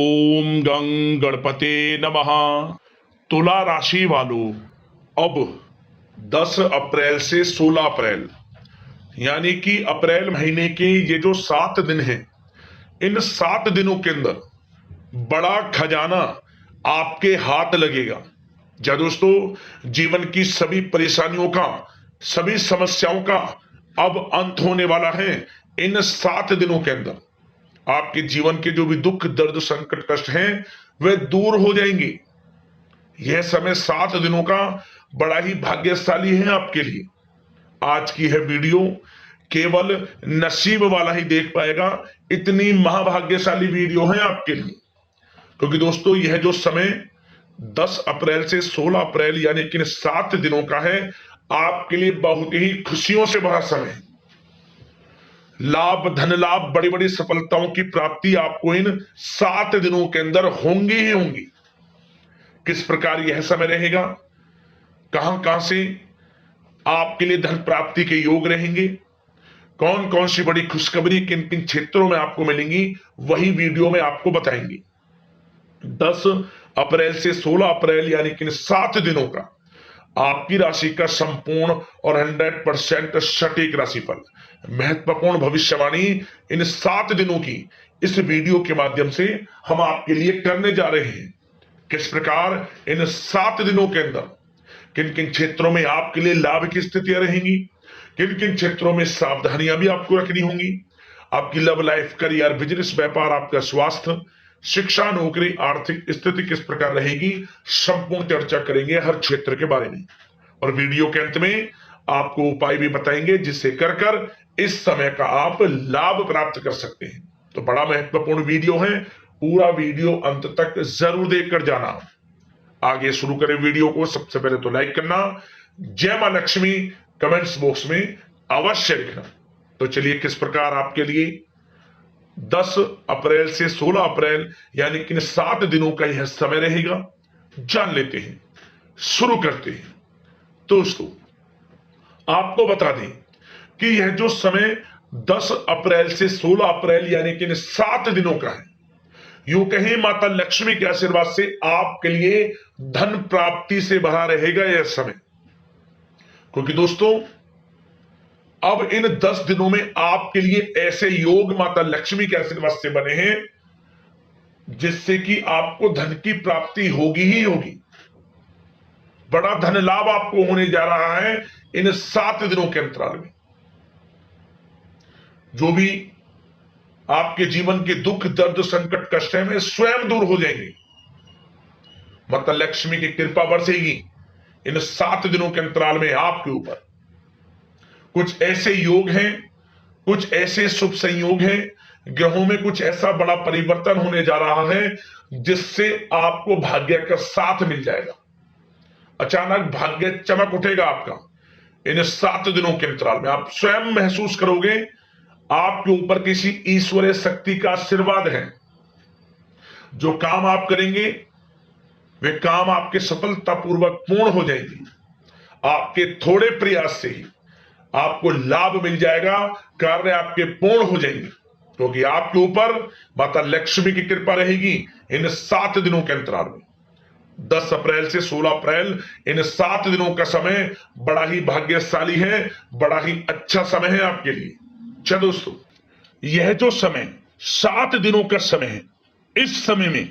ओम गं गणपते नमः। तुला राशि वालों, अब 10 अप्रैल से 16 अप्रैल यानी कि अप्रैल महीने के ये जो 7 दिन हैं, इन 7 दिनों के अंदर बड़ा खजाना आपके हाथ लगेगा। क्या दोस्तों, जीवन की सभी परेशानियों का, सभी समस्याओं का अब अंत होने वाला है। इन 7 दिनों के अंदर आपके जीवन के जो भी दुख दर्द संकट कष्ट हैं वे दूर हो जाएंगे। यह समय 7 दिनों का बड़ा ही भाग्यशाली है आपके लिए। आज की है वीडियो केवल नसीब वाला ही देख पाएगा, इतनी महाभाग्यशाली वीडियो है आपके लिए। क्योंकि दोस्तों, यह जो समय 10 अप्रैल से 16 अप्रैल यानी कि 7 दिनों का है, आपके लिए बहुत ही खुशियों से भरा समय है। लाभ, धन लाभ, बड़ी बड़ी सफलताओं की प्राप्ति आपको इन 7 दिनों के अंदर होंगी ही होंगी। किस प्रकार यह समय रहेगा, कहां कहां से आपके लिए धन प्राप्ति के योग रहेंगे, कौन कौन सी बड़ी खुशखबरी किन किन क्षेत्रों में आपको मिलेंगी, वही वीडियो में आपको बताएंगे। 10 अप्रैल से 16 अप्रैल यानी कि 7 दिनों का आपकी राशि का संपूर्ण और 100% सटीक राशिफल, महत्वपूर्ण भविष्यवाणी इन 7 दिनों की इस वीडियो के माध्यम से हम आपके लिए करने जा रहे हैं। किस प्रकार इन 7 दिनों के अंदर किन किन क्षेत्रों में आपके लिए लाभ की स्थितियां रहेंगी, किन किन क्षेत्रों में सावधानियां भी आपको रखनी होंगी, आपकी लव लाइफ, करियर, बिजनेस, व्यापार, आपका स्वास्थ्य, शिक्षा, नौकरी, आर्थिक स्थिति किस प्रकार रहेगी, संपूर्ण चर्चा करेंगे हर क्षेत्र के बारे में। और वीडियो के अंत में आपको उपाय भी बताएंगे जिससे कर कर इस समय का आप लाभ प्राप्त कर सकते हैं। तो बड़ा महत्वपूर्ण वीडियो है, पूरा वीडियो अंत तक जरूर देखकर जाना। आगे शुरू करें वीडियो को। सबसे पहले तो लाइक करना, जय मां लक्ष्मी कमेंट्स बॉक्स में अवश्य लिखना। तो चलिए, किस प्रकार आपके लिए 10 अप्रैल से 16 अप्रैल यानी कि 7 दिनों का यह समय रहेगा, जान लेते हैं, शुरू करते हैं। दोस्तों, आपको बता दें कि यह जो समय 10 अप्रैल से 16 अप्रैल यानी कि 7 दिनों का है, यूं कहें माता लक्ष्मी के आशीर्वाद से आपके लिए धन प्राप्ति से भरा रहेगा यह समय। क्योंकि दोस्तों, अब इन 10 दिनों में आपके लिए ऐसे योग माता लक्ष्मी के आशीर्वाद से बने हैं जिससे कि आपको धन की प्राप्ति होगी ही होगी। बड़ा धन लाभ आपको होने जा रहा है इन 7 दिनों के अंतराल में। जो भी आपके जीवन के दुख दर्द संकट कष्ट है, वे स्वयं दूर हो जाएंगे। माता लक्ष्मी की कृपा बरसेगी इन 7 दिनों के अंतराल में आपके ऊपर। कुछ ऐसे योग हैं, कुछ ऐसे शुभ संयोग हैं, ग्रहों में कुछ ऐसा बड़ा परिवर्तन होने जा रहा है जिससे आपको भाग्य का साथ मिल जाएगा। अचानक भाग्य चमक उठेगा आपका। इन 7 दिनों के अंतराल में आप स्वयं महसूस करोगे आपके ऊपर किसी ईश्वरीय शक्ति का आशीर्वाद है। जो काम आप करेंगे वे काम आपके सफलतापूर्वक पूर्ण हो जाएंगे। आपके थोड़े प्रयास से ही आपको लाभ मिल जाएगा, कार्य आपके पूर्ण हो जाएंगे, क्योंकि आपके ऊपर माता लक्ष्मी की कृपा रहेगी इन 7 दिनों के अंतराल में। 10 अप्रैल से 16 अप्रैल इन 7 दिनों का समय बड़ा ही भाग्यशाली है, बड़ा ही अच्छा समय है आपके लिए। चलो दोस्तों, यह जो समय 7 दिनों का समय है, इस समय में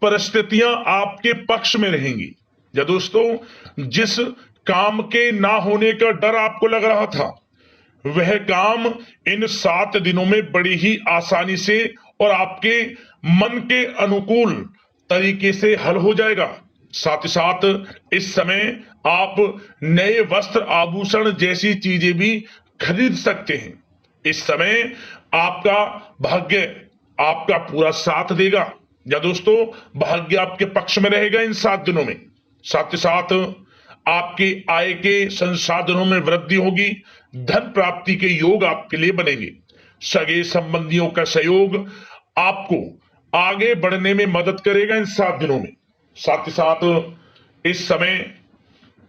परिस्थितियां आपके पक्ष में रहेंगी। या दोस्तों, जिस काम के ना होने का डर आपको लग रहा था, वह काम इन 7 दिनों में बड़ी ही आसानी से और आपके मन के अनुकूल तरीके से हल हो जाएगा। साथ ही साथ इस समय आप नए वस्त्र, आभूषण जैसी चीजें भी खरीद सकते हैं। इस समय आपका भाग्य आपका पूरा साथ देगा। या दोस्तों, भाग्य आपके पक्ष में रहेगा इन 7 दिनों में। साथ ही साथ आपकी आय के संसाधनों में वृद्धि होगी, धन प्राप्ति के योग आपके लिए बनेंगे। सगे संबंधियों का सहयोग आपको आगे बढ़ने में मदद करेगा इन 7 दिनों में। साथ ही साथ इस समय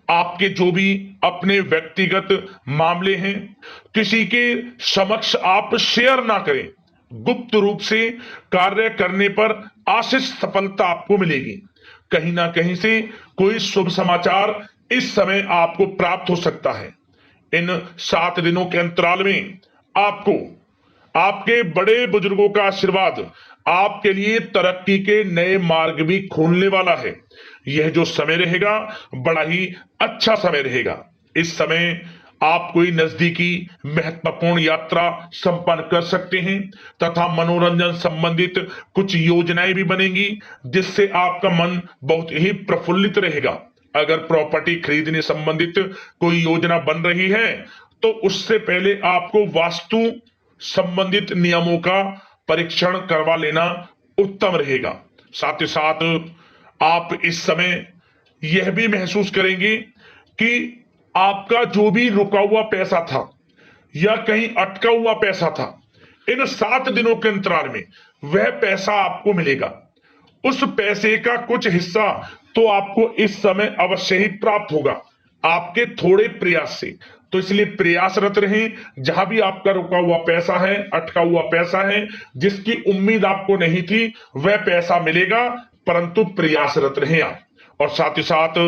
आपके जो भी अपने व्यक्तिगत मामले हैं, किसी के समक्ष आप शेयर ना करें, गुप्त रूप से कार्य करने पर आशीष सफलता आपको मिलेगी। कहीं ना कहीं से कोई शुभ समाचार इस समय आपको प्राप्त हो सकता है। इन 7 दिनों के अंतराल में आपको आपके बड़े बुजुर्गों का आशीर्वाद आपके लिए तरक्की के नए मार्ग भी खोलने वाला है। यह जो समय रहेगा बड़ा ही अच्छा समय रहेगा। इस समय आप कोई नजदीकी महत्वपूर्ण यात्रा संपन्न कर सकते हैं तथा मनोरंजन संबंधित कुछ योजनाएं भी बनेंगी, जिससे आपका मन बहुत ही प्रफुल्लित रहेगा। अगर प्रॉपर्टी खरीदने संबंधित कोई योजना बन रही है तो उससे पहले आपको वास्तु संबंधित नियमों का परीक्षण करवा लेना उत्तम रहेगा। साथ ही साथ आप इस समय यह भी महसूस करेंगे कि आपका जो भी रुका हुआ पैसा था या कहीं अटका हुआ पैसा था, इन 7 दिनों के अंतराल में वह पैसा आपको मिलेगा। उस पैसे का कुछ हिस्सा तो आपको इस समय अवश्य ही प्राप्त होगा, आपके थोड़े प्रयास से। तो इसलिए प्रयासरत रहें। जहां भी आपका रुका हुआ पैसा है, अटका हुआ पैसा है, जिसकी उम्मीद आपको नहीं थी, वह पैसा मिलेगा, परंतु प्रयासरत रहें आप। और साथ ही साथ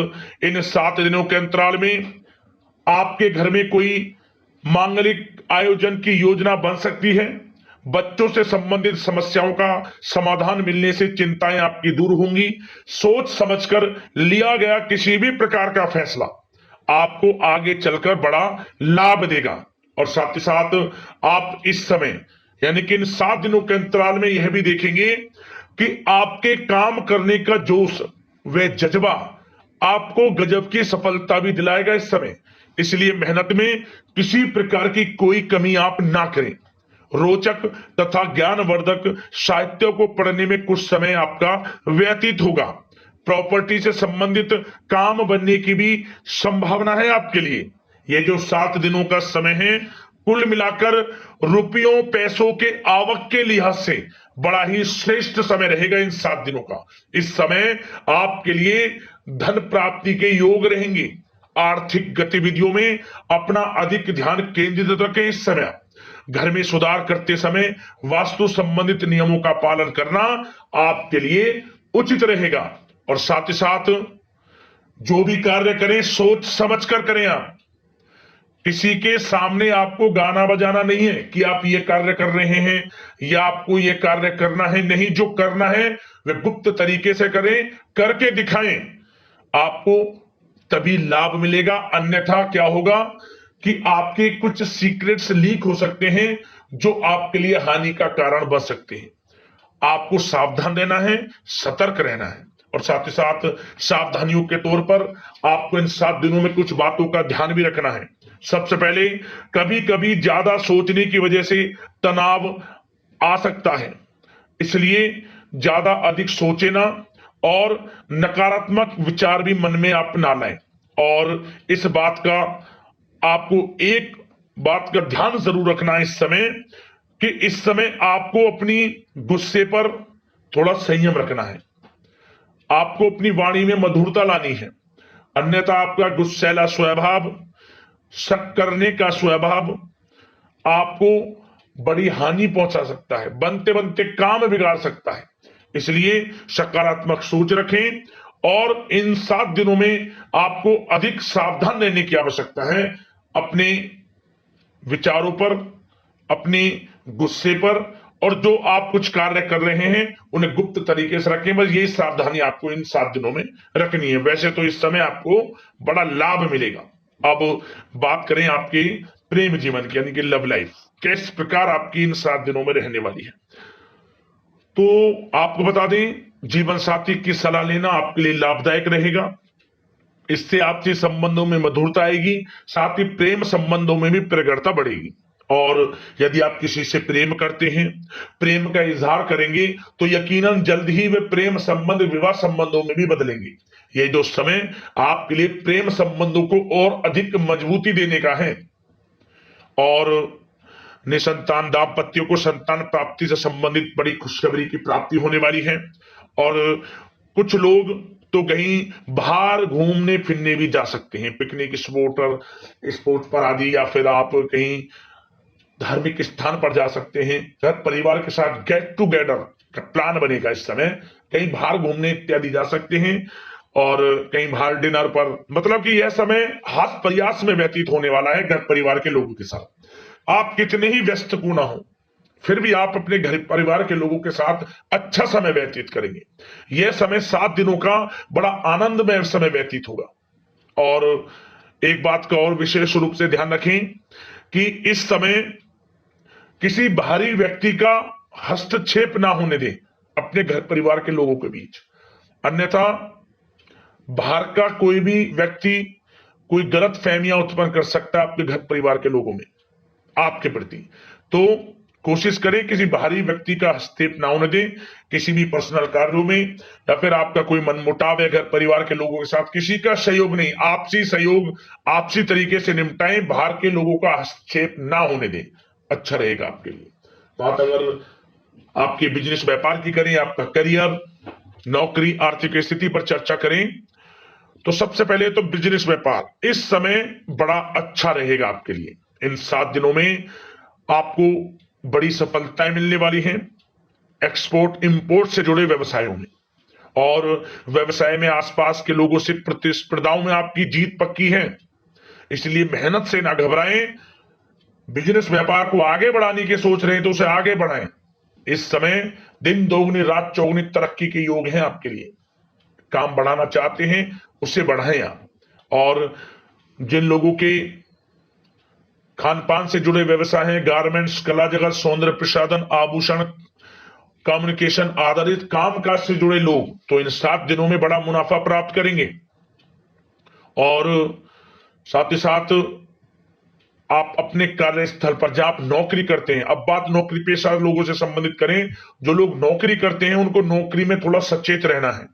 इन 7 दिनों के अंतराल में आपके घर में कोई मांगलिक आयोजन की योजना बन सकती है। बच्चों से संबंधित समस्याओं का समाधान मिलने से चिंताएं आपकी दूर होंगी। सोच समझकर लिया गया किसी भी प्रकार का फैसला आपको आगे चलकर बड़ा लाभ देगा। और साथ ही साथ आप इस समय यानी कि इन 7 दिनों के अंतराल में यह भी देखेंगे कि आपके काम करने का जोश व जज्बा आपको गजब की सफलता भी दिलाएगा इस समय। इसलिए मेहनत में किसी प्रकार की कोई कमी आप ना करें। रोचक तथा ज्ञानवर्धक साहित्य को पढ़ने में कुछ समय आपका व्यतीत होगा। प्रॉपर्टी से संबंधित काम बनने की भी संभावना है आपके लिए। ये जो 7 दिनों का समय है, कुल मिलाकर रुपयों पैसों के आवक के लिहाज से बड़ा ही श्रेष्ठ समय रहेगा इन 7 दिनों का। इस समय आपके लिए धन प्राप्ति के योग रहेंगे। आर्थिक गतिविधियों में अपना अधिक ध्यान केंद्रित रखें। इस समय घर में सुधार करते समय वास्तु संबंधित नियमों का पालन करना आपके लिए उचित रहेगा। और साथ ही साथ जो भी कार्य करें सोच समझ कर करें। आप किसी के सामने आपको गाना बजाना नहीं है कि आप ये कार्य कर रहे हैं या आपको ये कार्य करना है। नहीं, जो करना है वह गुप्त तरीके से करें, करके दिखाएं। आपको तभी लाभ मिलेगा, अन्यथा क्या होगा कि आपके कुछ सीक्रेट्स लीक हो सकते हैं जो आपके लिए हानि का कारण बन सकते हैं। आपको सावधान रहना है, सतर्क रहना है। और साथ ही साथ सावधानियों के तौर पर आपको इन 7 दिनों में कुछ बातों का ध्यान भी रखना है। सबसे पहले, कभी कभी ज्यादा सोचने की वजह से तनाव आ सकता है, इसलिए ज्यादा अधिक सोचे ना और नकारात्मक विचार भी मन में आप ना लाएं। और इस बात का आपको एक बात का ध्यान जरूर रखना है इस समय कि इस समय आपको अपनी गुस्से पर थोड़ा संयम रखना है। आपको अपनी वाणी में मधुरता लानी है, अन्यथा आपका गुस्सैला स्वभाव, शक करने का स्वभाव आपको बड़ी हानि पहुंचा सकता है, बनते बनते काम बिगाड़ सकता है। इसलिए सकारात्मक सोच रखें और इन 7 दिनों में आपको अधिक सावधान रहने की आवश्यकता है। अपने विचारों पर, अपने गुस्से पर, और जो आप कुछ कार्य कर रहे हैं उन्हें गुप्त तरीके से रखें। बस यही सावधानी आपको इन 7 दिनों में रखनी है। वैसे तो इस समय आपको बड़ा लाभ मिलेगा। अब बात करें आपके प्रेम जीवन की, यानी कि लव लाइफ किस प्रकार आपकी इन 7 दिनों में रहने वाली है। तो आपको बता दें, जीवन साथी की सलाह लेना आपके लिए लाभदायक रहेगा। इससे आपसी संबंधों में मधुरता आएगी, साथ ही प्रेम संबंधों में भी प्रगाढ़ता बढ़ेगी। और यदि आप किसी से प्रेम करते हैं, प्रेम का इजहार करेंगे, तो यकीनन जल्द ही वे प्रेम संबंध विवाह संबंधों में भी बदलेंगे। ये जो समय आपके लिए प्रेम संबंधों को और अधिक मजबूती देने का है। और निसंतान दाम्पत्यों को संतान प्राप्ति से संबंधित बड़ी खुशखबरी की प्राप्ति होने वाली है। और कुछ लोग तो कहीं बाहर घूमने फिरने भी जा सकते हैं, पिकनिक स्पॉट पर आदि, या फिर आप कहीं धार्मिक स्थान पर जा सकते हैं, घर परिवार के साथ गेट टुगेदर का प्लान बनेगा इस समय, कहीं बाहर घूमने इत्यादि जा सकते हैं और कहीं बाहर डिनर पर, मतलब कि यह समय हास प्रयास में व्यतीत होने वाला है घर परिवार के लोगों के साथ। आप कितने ही व्यस्त क्यों ना हो, फिर भी आप अपने घर परिवार के लोगों के साथ अच्छा समय व्यतीत करेंगे। यह समय 7 दिनों का बड़ा आनंदमय समय व्यतीत होगा। और एक बात का और विशेष रूप से ध्यान रखें कि इस समय किसी बाहरी व्यक्ति का हस्तक्षेप ना होने दें अपने घर परिवार के लोगों के बीच, अन्यथा बाहर का कोई भी व्यक्ति कोई गलत फहमियां उत्पन्न कर सकता है आपके घर परिवार के लोगों में आपके प्रति। तो कोशिश करें किसी बाहरी व्यक्ति का हस्तक्षेप ना होने दें किसी भी पर्सनल कार्यों में, या फिर आपका कोई मनमुटाव है घर परिवार के लोगों के साथ, किसी का सहयोग नहीं, आपसी सहयोग आपसी तरीके से निपटाएं, बाहर के लोगों का हस्तक्षेप ना होने दें, अच्छा रहेगा आपके लिए। बात अगर आपके बिजनेस व्यापार की करें, आपका करियर, नौकरी, आर्थिक स्थिति पर चर्चा करें, तो सबसे पहले तो बिजनेस व्यापार इस समय बड़ा अच्छा रहेगा आपके लिए। इन 7 दिनों में आपको बड़ी सफलताएं मिलने वाली हैं एक्सपोर्ट इंपोर्ट से जुड़े व्यवसायों में, और व्यवसाय में आसपास के लोगों से प्रतिस्पर्धाओं में आपकी जीत पक्की है, इसलिए मेहनत से ना घबराएं। बिजनेस व्यापार को आगे बढ़ाने की सोच रहे हैं तो उसे आगे बढ़ाएं। इस समय दिन दोगुनी रात चौगुनी तरक्की के योग हैं आपके लिए। काम बढ़ाना चाहते हैं उसे बढ़ाएं आप। और जिन लोगों के खान पान से जुड़े व्यवसाय हैं, गारमेंट्स, कला जगत, सौंदर्य प्रसाधन, आभूषण, कम्युनिकेशन आधारित कामकाज से जुड़े लोग, तो इन 7 दिनों में बड़ा मुनाफा प्राप्त करेंगे। और साथ ही साथ आप अपने कार्यस्थल पर जहां आप नौकरी करते हैं, अब बात नौकरी पेशा लोगों से संबंधित करें, जो लोग नौकरी करते हैं उनको नौकरी में थोड़ा सचेत रहना है।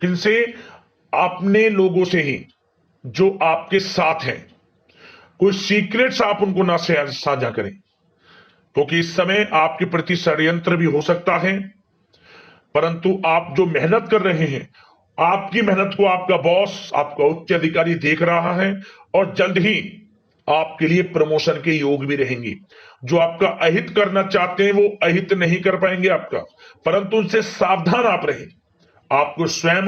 किनसे? अपने लोगों से ही जो आपके साथ हैं। कोई सीक्रेट्स आप उनको ना साझा करें, क्योंकि इस समय आपके प्रति षड्यंत्र भी हो सकता है। परंतु आप जो मेहनत कर रहे हैं, आपकी मेहनत को आपका बॉस, आपका उच्च अधिकारी देख रहा है, और जल्द ही आपके लिए प्रमोशन के योग भी रहेंगे। जो आपका अहित करना चाहते हैं वो अहित नहीं कर पाएंगे आपका, परंतु उनसे सावधान आप रहें। आपको स्वयं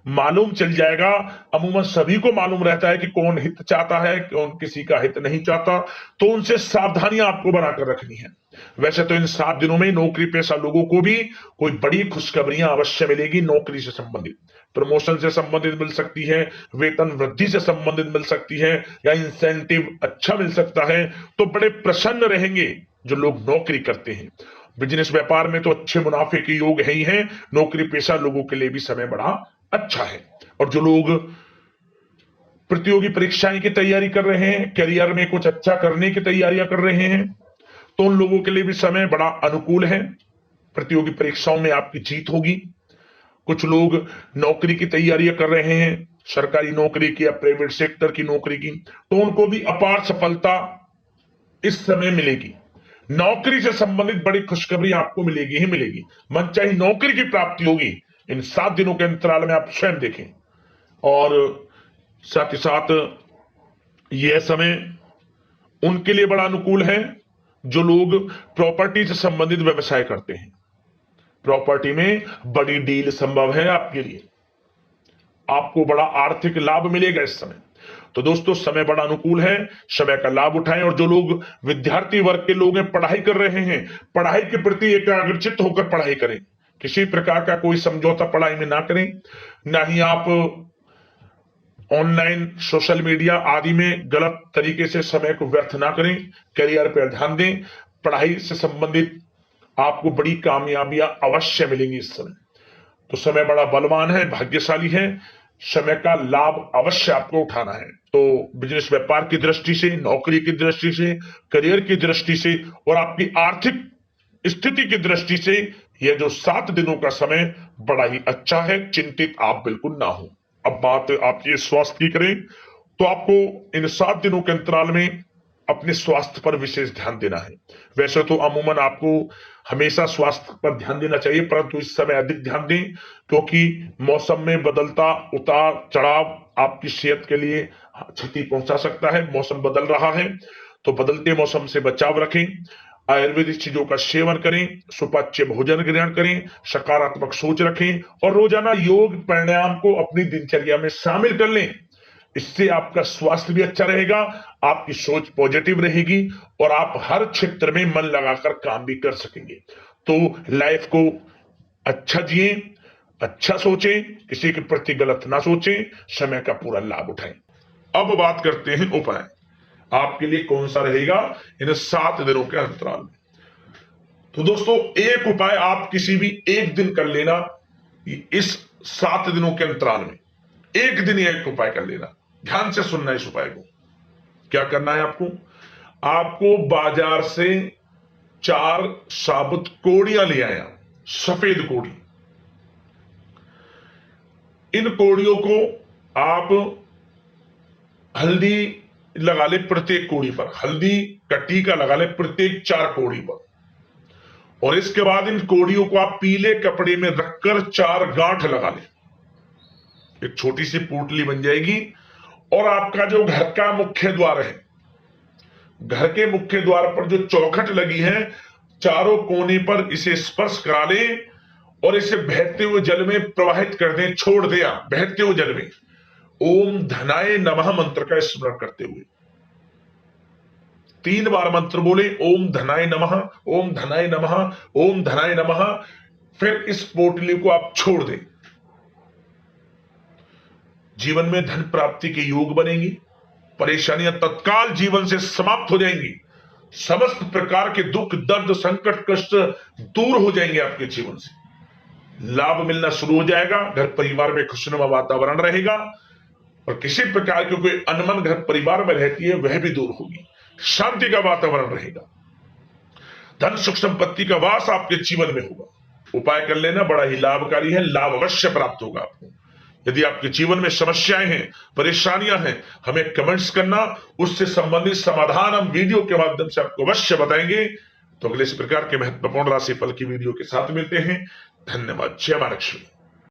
मालूम चल जाएगा, अमूमन सभी को मालूम रहता है कि कौन हित चाहता है, कौन किसी का हित नहीं चाहता, तो उनसे सावधानियां आपको बनाकर रखनी है। वैसे तो इन 7 दिनों में नौकरी पेशा लोगों को भी कोई बड़ी खुशखबरियां अवश्य मिलेगी। नौकरी से संबंधित, प्रमोशन से संबंधित मिल सकती है, वेतन वृद्धि से संबंधित मिल सकती है, या इंसेंटिव अच्छा मिल सकता है, तो बड़े प्रसन्न रहेंगे जो लोग नौकरी करते हैं। बिजनेस व्यापार में तो अच्छे मुनाफे के योग है ही हैं, नौकरी पेशा लोगों के लिए भी समय बड़ा अच्छा है। और जो लोग प्रतियोगी परीक्षाएं की तैयारी कर रहे हैं, करियर में कुछ अच्छा करने की तैयारियां कर रहे हैं, तो उन लोगों के लिए भी समय बड़ा अनुकूल है। प्रतियोगी परीक्षाओं में आपकी जीत होगी। कुछ लोग नौकरी की तैयारियां कर रहे हैं, सरकारी नौकरी की या प्राइवेट सेक्टर की नौकरी की, तो उनको भी अपार सफलता इस समय मिलेगी। नौकरी से संबंधित बड़ी खुशखबरी आपको मिलेगी ही मिलेगी। मनचाही नौकरी की प्राप्ति होगी इन 7 दिनों के अंतराल में, आप स्वयं देखें। और साथ ही साथ यह समय उनके लिए बड़ा अनुकूल है जो लोग प्रॉपर्टी से संबंधित व्यवसाय करते हैं। प्रॉपर्टी में बड़ी डील संभव है आपके लिए, आपको बड़ा आर्थिक लाभ मिलेगा इस समय। तो दोस्तों, समय बड़ा अनुकूल है, समय का लाभ उठाएं। और जो लोग विद्यार्थी वर्ग के लोग हैं, पढ़ाई कर रहे हैं, पढ़ाई के प्रति एकाग्रचित्त होकर पढ़ाई करें। किसी प्रकार का कोई समझौता पढ़ाई में ना करें, ना ही आप ऑनलाइन सोशल मीडिया आदि में गलत तरीके से समय को व्यर्थ ना करें। करियर पर ध्यान दें। पढ़ाई से संबंधित आपको बड़ी कामयाबियां अवश्य मिलेंगी इस समय। तो समय बड़ा बलवान है, भाग्यशाली है, समय का लाभ अवश्य आपको उठाना है। तो बिजनेस व्यापार की दृष्टि से, नौकरी की दृष्टि से, करियर की दृष्टि से और आपकी आर्थिक स्थिति की दृष्टि से यह जो 7 दिनों का समय बड़ा ही अच्छा है। चिंतित आप बिल्कुल ना हो। अब बात आपकी स्वास्थ्य की करें, तो आपको इन 7 दिनों के अंतराल में अपने स्वास्थ्य पर विशेष ध्यान देना है। वैसे तो अमूमन आपको हमेशा स्वास्थ्य पर ध्यान देना चाहिए, परंतु इस समय अधिक ध्यान दें, क्योंकि मौसम में बदलता उतार चढ़ाव आपकी सेहत के लिए क्षति पहुंचा सकता है। मौसम बदल रहा है, तो बदलते मौसम से बचाव रखें, आयुर्वेदिक चीजों का सेवन करें, सुपाच्य भोजन ग्रहण करें, सकारात्मक सोच रखें और रोजाना योग प्राणायाम को अपनी दिनचर्या में शामिल कर लें। इससे आपका स्वास्थ्य भी अच्छा रहेगा, आपकी सोच पॉजिटिव रहेगी और आप हर क्षेत्र में मन लगाकर काम भी कर सकेंगे। तो लाइफ को अच्छा जिए, अच्छा सोचें, किसी के प्रति गलत ना सोचें, समय का पूरा लाभ उठाएं। अब बात करते हैं उपाय आपके लिए कौन सा रहेगा इन 7 दिनों के अंतराल में। तो दोस्तों, एक उपाय आप किसी भी एक दिन कर लेना। इस 7 दिनों के अंतराल में एक दिन एक उपाय कर लेना। ध्यान से सुनना इस उपाय को। क्या करना है आपको बाजार से 4 साबुत कोड़ियां ले आया, सफेद कोड़ी। इन कोड़ियों को आप हल्दी लगा ले प्रत्येक कोड़ी पर, हल्दी का टीका लगा ले प्रत्येक 4 कोड़ी पर। और इसके बाद इन कोड़ियों को आप पीले कपड़े में रखकर 4 गांठ लगा ले। एक छोटी सी पोटली बन जाएगी और आपका जो घर का मुख्य द्वार है, घर के मुख्य द्वार पर जो चौखट लगी है, चारों कोने पर इसे स्पर्श करा ले और इसे बहते हुए जल में प्रवाहित कर दें, छोड़ दिया बहते हुए जल में। ओम धनाय नमः मंत्र का स्मरण करते हुए 3 बार मंत्र बोले, ओम धनाय नमः, ओम धनाय नमः, ओम धनाय नमः। फिर इस पोटली को आप छोड़ दें। जीवन में धन प्राप्ति के योग बनेंगी, परेशानियां तत्काल जीवन से समाप्त हो जाएंगी, समस्त प्रकार के दुख दर्द संकट कष्ट दूर हो जाएंगे आपके जीवन से, लाभ मिलना शुरू हो जाएगा, घर परिवार में खुशनुमा वातावरण रहेगा और किसी प्रकार की कोई अनमन घर परिवार में रहती है वह भी दूर होगी, शांति का वातावरण रहेगा, धन सुख संपत्ति का वास आपके जीवन में होगा। उपाय कर लेना, बड़ा ही लाभकारी है, लाभ अवश्य प्राप्त होगा आपको। यदि आपके जीवन में समस्याएं हैं, परेशानियां हैं, हमें कमेंट्स करना, उससे संबंधित समाधान हम वीडियो के माध्यम से आपको अवश्य बताएंगे। तो अगले इस प्रकार के महत्वपूर्ण राशिफल की वीडियो के साथ मिलते हैं। धन्यवाद। जय मां लक्ष्मी।